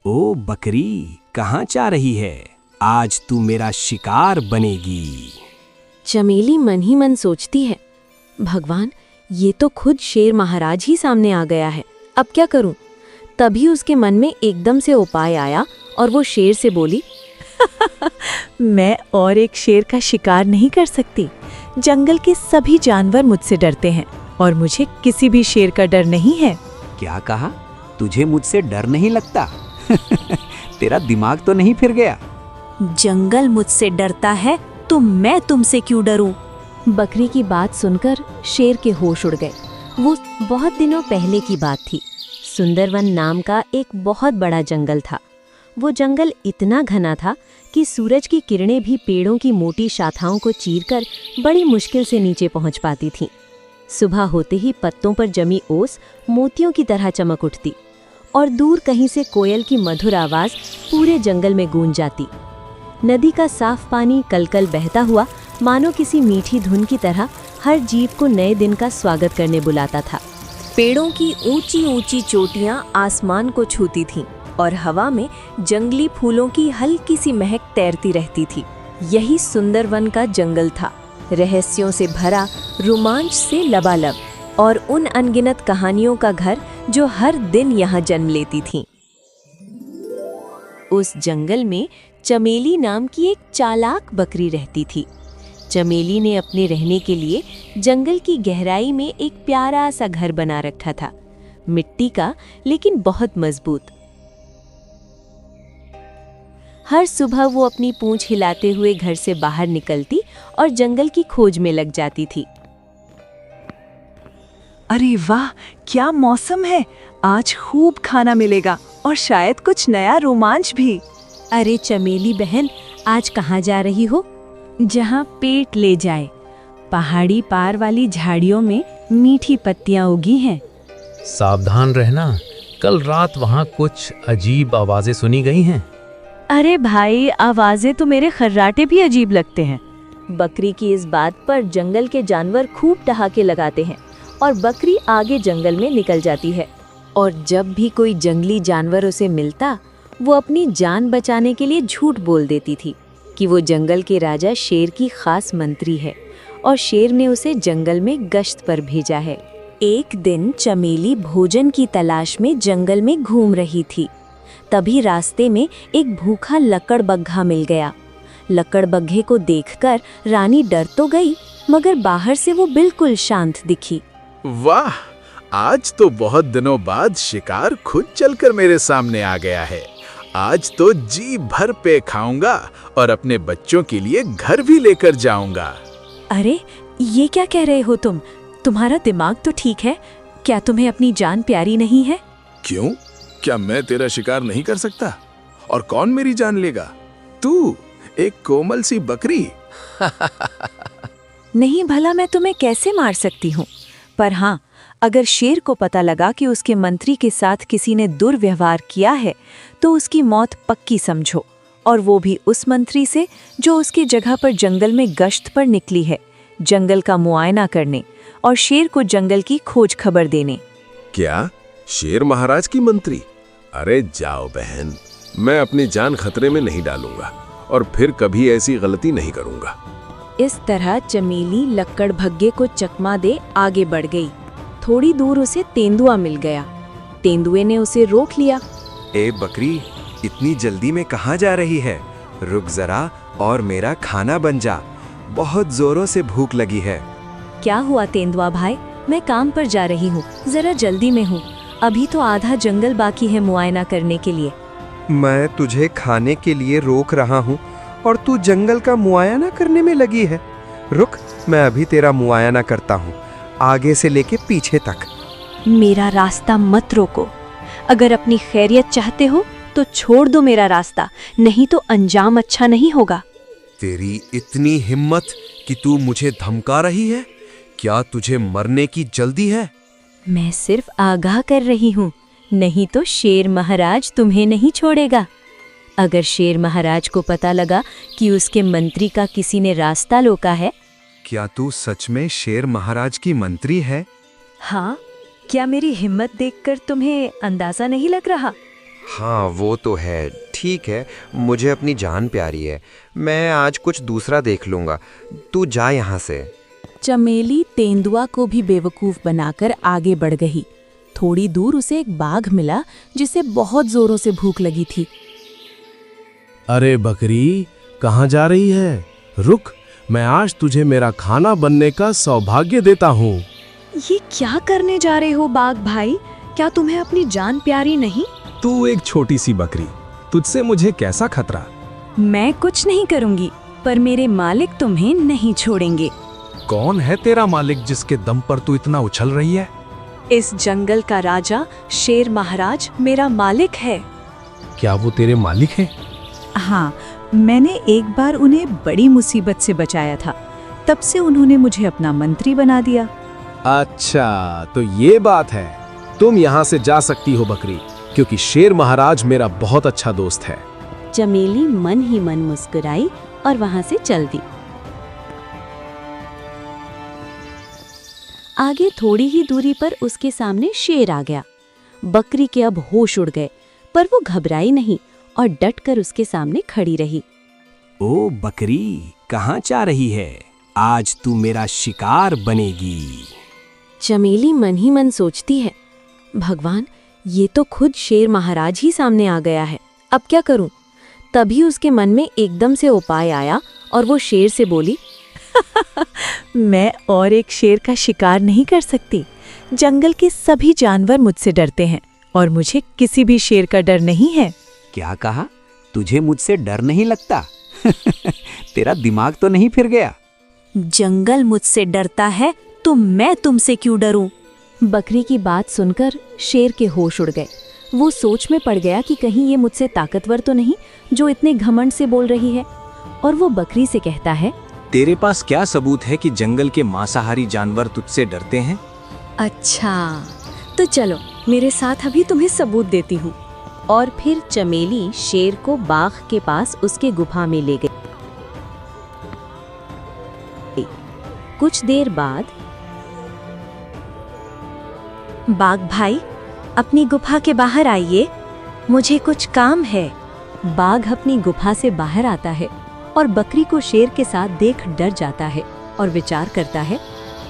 ओ बकरी, कहाँ जा रही है? आज तू मेरा शिकार बनेगी। चमेली मन ही मन सोचती है, भगवान, ये तो खुद शेर महाराज ही सामने आ गया है, अब क्या करूं? तभी उसके मन में एकदम से उपाय आया और वो शेर से बोली, मैं और एक शेर का शिकार नहीं कर सकती। जंगल के सभी जानवर मुझसे डरते हैं और मुझे किसी भी शेर का डर नहीं है। क्या कहा? तुझे मुझसे डर नहीं लगता? तेरा दिमाग तो नहीं फिर गया? जंगल मुझसे डरता है तो मैं तुमसे क्यों डरूं? बकरी की बात सुनकर शेर के होश उड़ गए। वो बहुत दिनों पहले की बात थी। सुंदरवन नाम का एक बहुत बड़ा जंगल था। वो जंगल इतना घना था कि सूरज की किरणें भी पेड़ों की मोटी शाखाओं को चीरकर बड़ी मुश्किल से नीचे पहुंच पाती थीं। सुबह होते ही पत्तों पर जमी ओस मोतियों की तरह चमक उठती और दूर कहीं से कोयल की मधुर आवाज पूरे जंगल में गूंज जाती। नदी का साफ पानी कलकल बहता हुआ मानो किसी मीठी धुन की तरह हर जीव को नए दिन का स्वागत करने बुलाता था। पेड़ों की ऊंची ऊंची चोटियां आसमान को छूती थीं और हवा में जंगली फूलों की हल्की सी महक तैरती रहती थी। यही सुंदरवन का जंगल था, रहस्यों से भरा, रोमांच से लबालब और उन अनगिनत कहानियों का घर जो हर दिन यहाँ जन्म लेती थीं। उस जंगल में चमेली नाम की एक चालाक बकरी रहती थी। चमेली ने अपने रहने के लिए जंगल की गहराई में एक प्यारा सा घर बना रखा था, मिट्टी का लेकिन बहुत मजबूत। हर सुबह वो अपनी पूंछ हिलाते हुए घर से बाहर निकलती और जंगल की खोज में लग जाती थी। अरे वाह, क्या मौसम है! आज खूब खाना मिलेगा और शायद कुछ नया रोमांच भी। अरे चमेली बहन, आज कहाँ जा रही हो? जहाँ पेट ले जाए। पहाड़ी पार वाली झाड़ियों में मीठी पत्तियां उगी हैं। सावधान रहना, कल रात वहाँ कुछ अजीब आवाजें सुनी गई हैं। अरे भाई, आवाजें तो मेरे खर्राटे भी अजीब लगते हैं। बकरी की इस बात पर जंगल के जानवर खूब ठहाके लगाते हैं और बकरी आगे जंगल में निकल जाती है। और जब भी कोई जंगली जानवर उसे मिलता, वो अपनी जान बचाने के लिए झूठ बोल देती थी कि वो जंगल के राजा शेर की खास मंत्री है और शेर ने उसे जंगल में गश्त पर भेजा है। एक दिन चमेली भोजन की तलाश में जंगल में घूम रही थी। तभी रास्ते में एक भूखा लकड़बग्घा मिल गया। लकड़बग्घे को देखकर रानी डर तो गई, मगर बाहर से वो बिल्कुल शांत दिखी। वाह, आज तो बहुत दिनों बाद शिकार खुद चलकर मेरे सामने आ गया है। आज तो जी भर पे खाऊंगा और अपने बच्चों के लिए घर भी लेकर जाऊंगा। अरे, ये क्या कह रहे हो तुम? तुम्हारा दिमाग तो ठीक है? क्या तुम्हें अपनी जान प्यारी नहीं है? क्यों? क्या मैं तेरा शिकार नहीं कर सकता? और कौन मेरी जान लेगा? तू, एक कोमल सी बकरी। नहीं, भला मैं तुम्हें कैसे मार सकती हूँ? पर हाँ, अगर शेर को पता लगा कि उसके मंत्री के साथ किसी ने दुर्व्यवहार किया है, तो उसकी मौत पक्की समझो, और वो भी उस मंत्री से जो उसकी जगह पर जंगल में गश्त पर निकली है, जंगल का मुआयना करने और शेर को जंगल की खोज खबर देने। क्या? शेर महाराज की मंत्री? अरे जाओ बहन, मैं अपनी जान खतरे में नहीं डालूंगा और फिर कभी ऐसी गलती नहीं करूंगा। इस तरह चमेली लकड़बग्घे को चकमा दे आगे बढ़ गई। थोड़ी दूर उसे तेंदुआ मिल गया। तेंदुए ने उसे रोक लिया। ए बकरी, इतनी जल्दी में कहाँ जा रही है? रुक जरा और मेरा खाना बन जा, बहुत जोरों से भूख लगी है। क्या हुआ तेंदुआ भाई? मैं काम पर जा रही हूँ, जरा जल्दी में हूँ। अभी तो आधा जंगल बाकी है मुआयना करने के लिए। मैं तुझे खाने के लिए रोक रहा हूँ और तू जंगल का मुआयना करने में लगी है। रुक, मैं अभी तेरा मुआयना करता हूँ, आगे से लेके पीछे तक। मेरा रास्ता मत रोको। अगर अपनी खैरियत चाहते हो तो छोड़ दो मेरा रास्ता, नहीं तो अंजाम अच्छा नहीं होगा। तेरी इतनी हिम्मत कि तू मुझे धमका रही है? क्या तुझे मरने की जल्दी है? मैं सिर्फ आगाह कर रही हूँ, नहीं तो शेर महाराज तुम्हें नहीं छोड़ेगा। अगर शेर महाराज को पता लगा कि उसके मंत्री का किसी ने रास्ता रोका है। क्या तू सच में शेर महाराज की मंत्री है? हाँ, क्या मेरी हिम्मत देखकर तुम्हें अंदाजा नहीं लग रहा? हाँ वो तो है, ठीक है, मुझे अपनी जान प्यारी है, मैं आज कुछ दूसरा देख लूँगा, तू जा यहाँ से। चमेली तेंदुआ को भी बेवकूफ बनाकर आगे बढ़ गई। थोड़ी दूर उसे एक बाघ मिला जिसे बहुत जोरों से भूख लगी थी। अरे बकरी, कहाँ जा रही है? रुक, मैं आज तुझे मेरा खाना बनने का सौभाग्य देता हूँ। ये क्या करने जा रहे हो बाघ भाई? क्या तुम्हें अपनी जान प्यारी नहीं? तू एक छोटी सी बकरी, तुझसे मुझे कैसा खतरा? मैं कुछ नहीं करूंगी, पर मेरे मालिक तुम्हें नहीं छोड़ेंगे। कौन है तेरा मालिक जिसके दम पर तू इतना उछल रही है? इस जंगल का राजा शेर महाराज मेरा मालिक है। क्या वो तेरे मालिक हैं? हाँ, मैंने एक बार उन्हें बड़ी मुसीबत से बचाया था, तब से उन्होंने मुझे अपना मंत्री बना दिया। अच्छा, तो ये बात है। तुम यहाँ से जा सकती हो बकरी, क्योंकि शेर महाराज मेरा बहुत अच्छा दोस्त है। चमेली मन ही मन मुस्कुराई और वहां से चल दी। आगे थोड़ी ही दूरी पर उसके सामने शेर आ गया। बकरी के अब होश उड़ गए, पर वो घबराई नहीं और डटकर उसके सामने खड़ी रही। ओ बकरी, कहाँ जा रही है? आज तू मेरा शिकार बनेगी। चमेली मन ही मन सोचती है, भगवान, ये तो खुद शेर महाराज ही सामने आ गया है, अब क्या करूं? तभी उसके मन में एकदम से उपाय आया और वो शेर से बोली, मैं और एक शेर का शिकार नहीं कर सकती। जंगल के सभी जानवर मुझसे डरते हैं और मुझे किसी भी शेर का डर नहीं है। क्या कहा? तुझे मुझसे डर नहीं लगता? तेरा दिमाग तो नहीं फिर गया? जंगल मुझसे डरता है तो मैं तुमसे क्यों डरूं? बकरी की बात सुनकर शेर के होश उड़ गए। वो सोच में पड़ गया कि कहीं ये मुझसे ताकतवर तो नहीं जो इतने घमंड से बोल रही है। और वो बकरी से कहता है, तेरे पास क्या सबूत है कि जंगल के मांसाहारी जानवर तुझसे डरते हैं? अच्छा, तो चलो मेरे साथ अभी तुम्हें सबूत देती हूँ। और फिर चमेली शेर को बाघ के पास उसके गुफा में ले गई। कुछ देर बाद, बाघ भाई, अपनी गुफा के बाहर आइए, मुझे कुछ काम है। बाघ अपनी गुफा से बाहर आता है और बकरी को शेर के साथ देख डर जाता है और विचार करता है,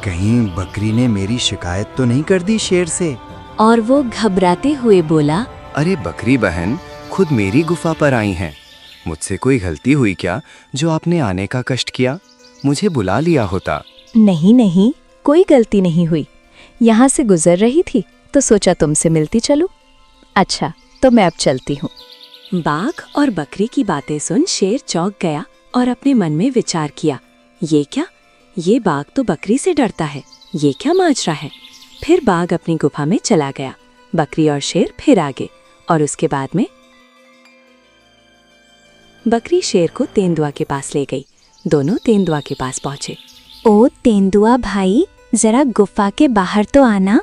कहीं बकरी ने मेरी शिकायत तो नहीं कर दी शेर से? और वो घबराते हुए बोला, अरे बकरी बहन, खुद मेरी गुफा पर आई हैं। मुझसे कोई गलती हुई क्या जो आपने आने का कष्ट किया? मुझे बुला लिया होता। नहीं नहीं, कोई गलती नहीं हुई। यहाँ से गुजर रही थी तो सोचा तुमसे मिलती चलूं। अच्छा, तो मैं अब चलती हूँ। बाघ और बकरी की बातें सुन शेर चौंक गया और अपने मन में विचार किया, ये क्या? ये बाघ तो बकरी से डरता है, ये क्या माजरा है? फिर बाघ अपनी गुफा में चला गया। बकरी और शेर फिर आगे, और उसके बाद में बकरी शेर को तेंदुआ के पास ले गई। दोनों तेंदुआ के पास पहुंचे। ओ तेंदुआ भाई, जरा गुफा के बाहर तो आना।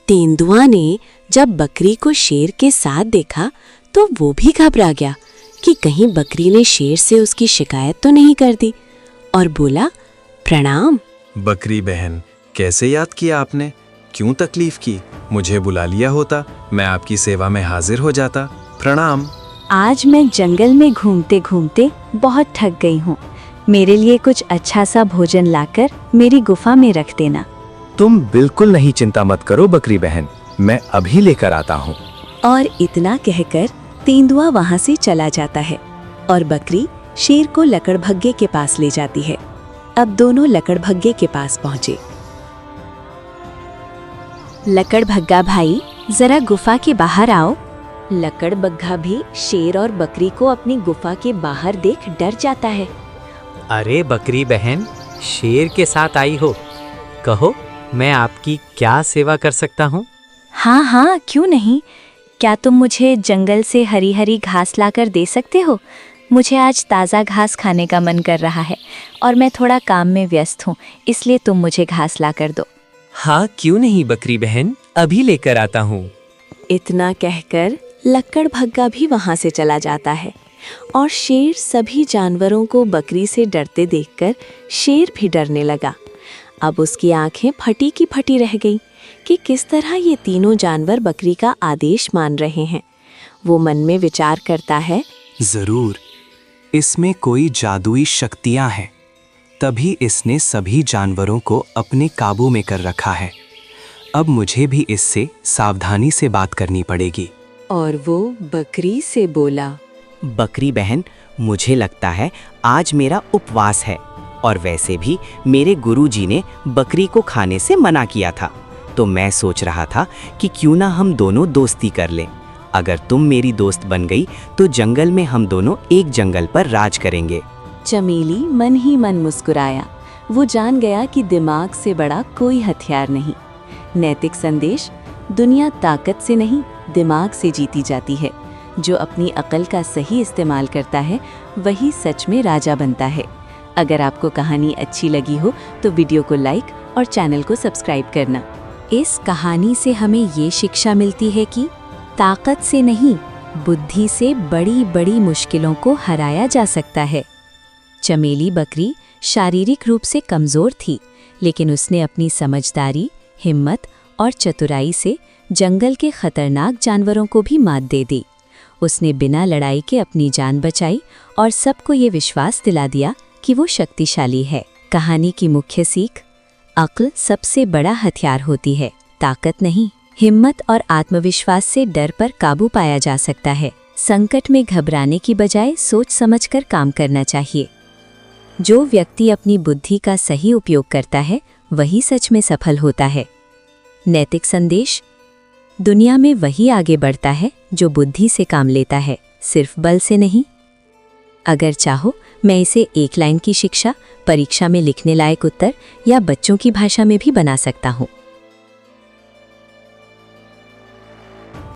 तेंदुआ ने जब बकरी को शेर के साथ देखा तो वो भी घबरा गया कि कहीं बकरी ने शेर से उसकी शिकायत तो नहीं कर दी, और बोला, प्रणाम। बकरी बहन, कैसे याद किया आपने? क्यों तकलीफ की? मुझे बुला लिया होता, मैं आपकी सेवा में हाजिर हो जाता। प्रणाम। आज मैं जंगल में घूमते घूमते बहुत थक गई हूँ। मेरे लिए कुछ अच्छा सा भोजन लाकर मेरी गुफा में रख देना। तुम बिल्कुल नहीं चिंता मत करो बकरी बहन, मैं अभी लेकर आता हूँ। और इतना कहकर तेंदुआ वहां से चला जाता है और बकरी शेर को लकड़भग्गे के पास ले जाती है। अब दोनों लकड़भग्गे के पास पहुंचे। लकड़भग्गा भाई, जरा गुफा के बाहर आओ। लकड़बग्घा भी शेर और बकरी को अपनी गुफा के बाहर देख डर जाता है। अरे बकरी बहन, शेर के साथ आई हो, कहो मैं आपकी क्या सेवा कर सकता हूँ? हाँ हाँ, क्यों नहीं। क्या तुम मुझे जंगल से हरी हरी घास लाकर दे सकते हो? मुझे आज ताज़ा घास खाने का मन कर रहा है और मैं थोड़ा काम में व्यस्त हूँ, इसलिए तुम मुझे घास लाकर दो। हाँ क्यों नहीं बकरी बहन, अभी लेकर आता हूँ। इतना कहकर लकड़भग्गा भी वहां से चला जाता है और शेर सभी जानवरों को बकरी से डरते देखकर शेर भी डरने लगा। अब उसकी आंखें फटी की फटी रह गई कि किस तरह ये तीनों जानवर बकरी का आदेश मान रहे हैं। वो मन में विचार करता है, जरूर इसमें कोई जादुई शक्तियां हैं, तभी इसने सभी जानवरों को अपने काबू में कर रखा है। अब मुझे भी इससे सावधानी से बात करनी पड़ेगी। और वो बकरी से बोला, बकरी बहन, मुझे लगता है आज मेरा उपवास है, और वैसे भी मेरे गुरुजी ने बकरी को खाने से मना किया था, तो मैं सोच रहा था कि क्यों ना हम दोनों दोस्ती कर लें। अगर तुम मेरी दोस्त बन गई तो जंगल में हम दोनों एक जंगल पर राज करेंगे। चमेली मन ही मन मुस्कुराया। वो जान गया कि दिमाग से बड़ा कोई हथियार नहीं। नैतिक संदेश, दुनिया ताकत से नहीं दिमाग से जीती जाती है। जो अपनी अकल का सही इस्तेमाल करता है वही सच में राजा बनता है। अगर आपको कहानी अच्छी लगी हो तो वीडियो को लाइक और चैनल को सब्सक्राइब करना। इस कहानी से हमें ये शिक्षा मिलती है कि ताकत से नहीं, बुद्धि से बड़ी बड़ी मुश्किलों को हराया जा सकता है। चमेली बकरी शारीरिक रूप से कमज़ोर थी, लेकिन उसने अपनी समझदारी, हिम्मत और चतुराई से जंगल के खतरनाक जानवरों को भी मात दे दी। उसने बिना लड़ाई के अपनी जान बचाई और सबको ये विश्वास दिला दिया कि वो शक्तिशाली है। कहानी की मुख्य सीख, अक्ल सबसे बड़ा हथियार होती है, ताकत नहीं। हिम्मत और आत्मविश्वास से डर पर काबू पाया जा सकता है। संकट में घबराने की बजाय सोच समझकर काम करना चाहिए। जो व्यक्ति अपनी बुद्धि का सही उपयोग करता है वही सच में सफल होता है। नैतिक संदेश, दुनिया में वही आगे बढ़ता है जो बुद्धि से काम लेता है, सिर्फ बल से नहीं। अगर चाहो मैं इसे एक लाइन की शिक्षा, परीक्षा में लिखने लायक उत्तर या बच्चों की भाषा में भी बना सकता हूँ।